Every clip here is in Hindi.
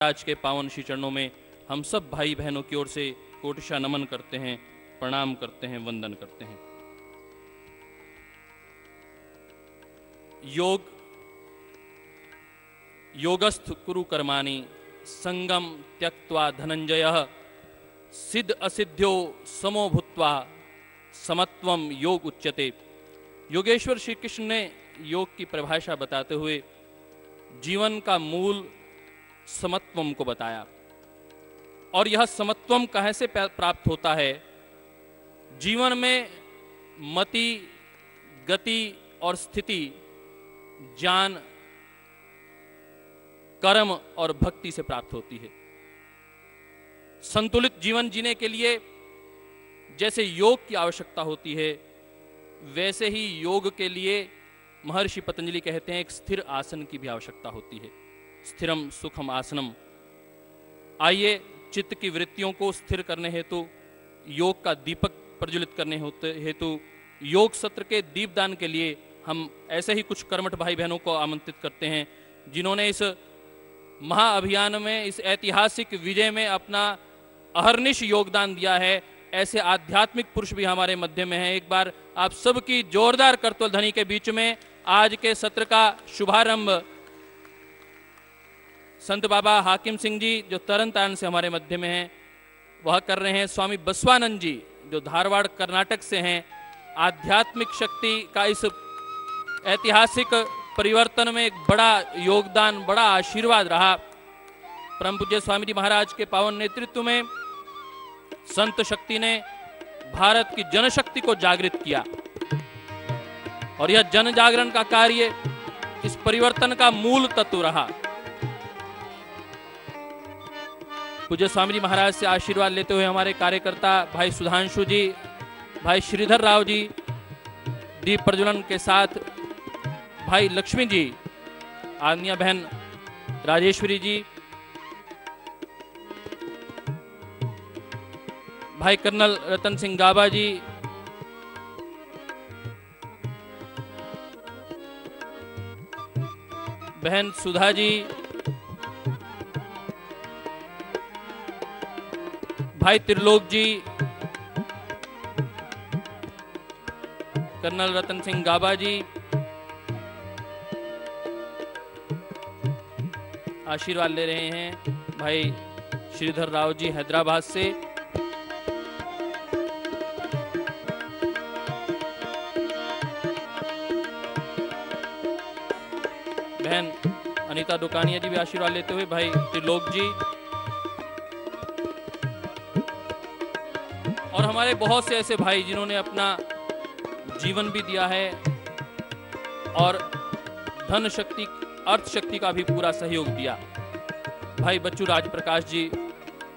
महाराज के पावन श्री चरणों में हम सब भाई बहनों की ओर से कोटिशा नमन करते हैं, प्रणाम करते हैं, वंदन करते हैं। योगस्थ कुरु कर्माणि संगम त्यक्त्वा धनंजयः सिद्ध असिद्ध्यो समो भूत्वा समत्वम योग उच्यते। योगेश्वर श्री कृष्ण ने योग की परिभाषा बताते हुए जीवन का मूल समत्वम को बताया। और यह समत्वम कहाँ से प्राप्त होता है? जीवन में मति, गति और स्थिति ज्ञान, कर्म और भक्ति से प्राप्त होती है। संतुलित जीवन जीने के लिए जैसे योग की आवश्यकता होती है, वैसे ही योग के लिए महर्षि पतंजलि कहते हैं एक स्थिर आसन की भी आवश्यकता होती है। स्थिरम सुखम आसनम। आइए चित्त की वृत्तियों को स्थिर करने हेतु, योग का दीपक प्रज्वलित करने हेतु योग सत्र के दीपदान के लिए हम ऐसे ही कुछ कर्मठ भाई बहनों को आमंत्रित करते हैं जिन्होंने इस महाअभियान में, इस ऐतिहासिक विजय में अपना अहर्निश योगदान दिया है। ऐसे आध्यात्मिक पुरुष भी हमारे मध्य में हैं। एक बार आप सबकी जोरदार करतल ध्वनि के बीच में आज के सत्र का शुभारंभ संत बाबा हाकिम सिंह जी जो तरन तारण से हमारे मध्य में हैं वह कर रहे हैं। स्वामी बसवानंद जी जो धारवाड़ कर्नाटक से हैं, आध्यात्मिक शक्ति का इस ऐतिहासिक परिवर्तन में एक बड़ा योगदान, बड़ा आशीर्वाद रहा। परम पूज्य स्वामी जी महाराज के पावन नेतृत्व में संत शक्ति ने भारत की जनशक्ति को जागृत किया और यह जन जागरण का कार्य इस परिवर्तन का मूल तत्व रहा। पूज्य स्वामी जी महाराज से आशीर्वाद लेते हुए हमारे कार्यकर्ता भाई सुधांशु जी, भाई श्रीधर राव जी दीप प्रज्वलन के साथ, भाई लक्ष्मी जी, आदरणीय बहन राजेश्वरी जी, भाई कर्नल रतन सिंह गाबा जी, बहन सुधा जी, भाई त्रिलोक जी, कर्नल रतन सिंह गाबा जी, आशीर्वाद ले रहे हैं भाई श्रीधर राव जी हैदराबाद से, बहन अनीता दुकानिया जी भी आशीर्वाद लेते हुए, भाई त्रिलोक जी और हमारे बहुत से ऐसे भाई जिन्होंने अपना जीवन भी दिया है और धन शक्ति, अर्थ शक्ति का भी पूरा सहयोग दिया। भाई बच्चू राज प्रकाश जी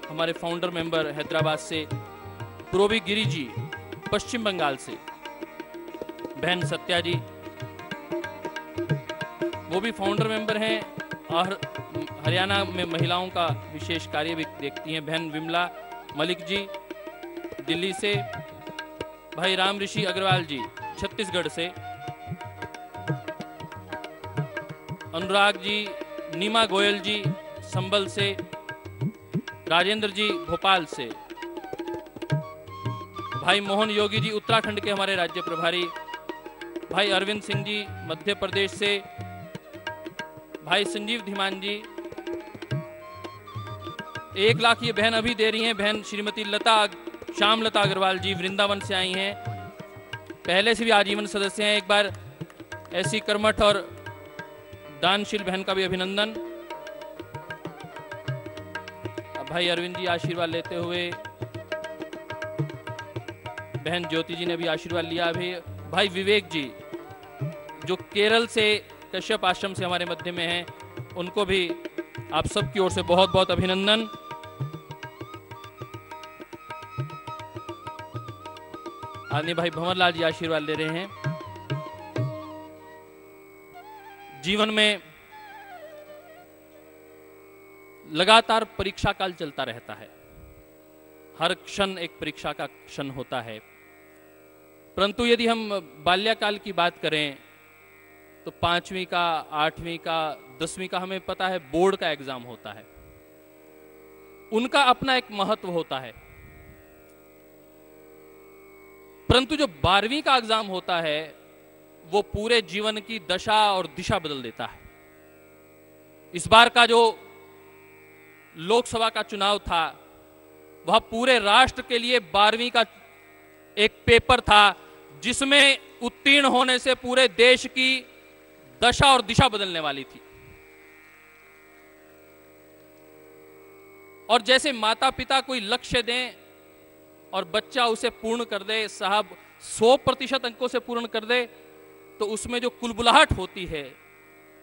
हमारे फाउंडर मेंबर हैदराबाद से, प्रोबी गिरी जी पश्चिम बंगाल से, बहन सत्या जी वो भी फाउंडर मेंबर हैं और हरियाणा में महिलाओं का विशेष कार्य भी देखती हैं, बहन विमला मलिक जी दिल्ली से, भाई राम ऋषि अग्रवाल जी छत्तीसगढ़ से, अनुराग जी, नीमा गोयल जी संबल से, राजेंद्र जी भोपाल से, भाई मोहन योगी जी उत्तराखंड के हमारे राज्य प्रभारी, भाई अरविंद सिंह जी मध्य प्रदेश से, भाई संजीव धीमान जी 1 लाख ये बहन अभी दे रही हैं। बहन श्रीमती श्याम लता अग्रवाल जी वृंदावन से आई हैं, पहले से भी आजीवन सदस्य हैं। एक बार ऐसी कर्मठ और दानशील बहन का भी अभिनंदन। भाई अरविंद जी आशीर्वाद लेते हुए, बहन ज्योति जी ने भी आशीर्वाद लिया अभी। भाई विवेक जी जो केरल से कश्यप आश्रम से हमारे मध्य में हैं, उनको भी आप सबकी ओर से बहुत बहुत अभिनंदन। आदरणीय भाई भंवरलाल जी आशीर्वाद ले रहे हैं। जीवन में लगातार परीक्षा काल चलता रहता है, हर क्षण एक परीक्षा का क्षण होता है। परंतु यदि हम बाल्यकाल की बात करें तो 5वीं का, 8वीं का, 10वीं का हमें पता है बोर्ड का एग्जाम होता है। उनका अपना एक महत्व होता है, परंतु जो 12वीं का एग्जाम होता है वो पूरे जीवन की दशा और दिशा बदल देता है। इस बार का जो लोकसभा का चुनाव था वह पूरे राष्ट्र के लिए 12वीं का एक पेपर था, जिसमें उत्तीर्ण होने से पूरे देश की दशा और दिशा बदलने वाली थी। और जैसे माता पिता कोई लक्ष्य दें और बच्चा उसे पूर्ण कर दे, साहब 100% अंकों से पूर्ण कर दे, तो उसमें जो कुलबुलाहट होती है,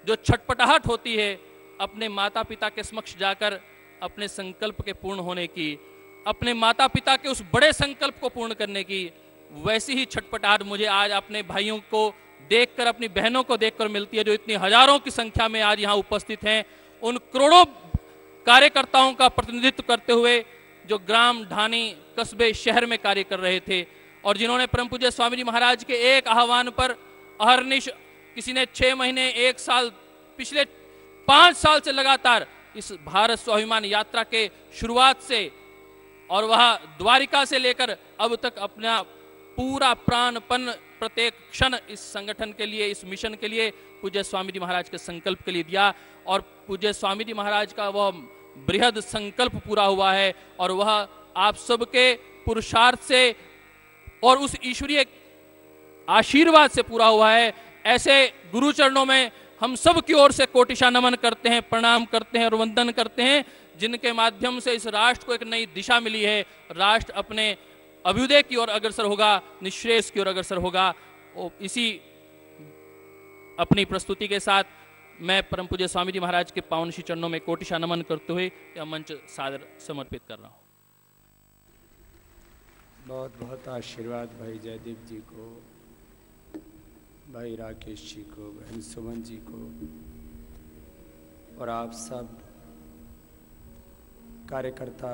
जो छटपटाहट होती है अपने माता पिता के समक्ष जाकर अपने संकल्प के पूर्ण होने की, अपने माता पिता के उस बड़े संकल्प को पूर्ण करने की, वैसी ही छटपटाहट मुझे आज अपने भाइयों को देखकर, अपनी बहनों को देखकर मिलती है, जो इतनी हजारों की संख्या में आज यहाँ उपस्थित हैं। उन करोड़ों कार्यकर्ताओं का प्रतिनिधित्व करते हुए जो ग्राम, ढानी, कस्बे, शहर में कार्य कर रहे थे, और जिन्होंने परम पूज्य स्वामी जी महाराज के एक आह्वान पर अहर्निश, किसी ने 6 महीने, 1 साल, पिछले 5 साल से लगातार इस भारत स्वाभिमान यात्रा के शुरुआत से और वह द्वारिका से लेकर अब तक अपना पूरा प्राणपन प्रत्येक क्षण इस संगठन के लिए, इस मिशन के लिए, पूज्य स्वामी जी महाराज के संकल्प के लिए दिया। और पूज्य स्वामी जी महाराज का वह बृहद संकल्प पूरा हुआ है और वह आप सबके पुरुषार्थ से और उस ईश्वरीय आशीर्वाद से पूरा हुआ है। ऐसे गुरु चरणों में हम सब की ओर से कोटिशा नमन करते हैं, प्रणाम करते हैं और वंदन करते हैं, जिनके माध्यम से इस राष्ट्र को एक नई दिशा मिली है। राष्ट्र अपने अभ्युदय की ओर अग्रसर होगा, निःश्रेयस की ओर अग्रसर होगा। इसी अपनी प्रस्तुति के साथ मैं परम पूज्य स्वामी जी महाराज के पावन श्री चरणों में कोटिशा नमन करते हुए यह मंच सादर समर्पित कर रहा हूँ। बहुत बहुत आशीर्वाद भाई जयदीप जी को, भाई राकेश जी को, बहन सुमन जी को, और आप सब कार्यकर्ता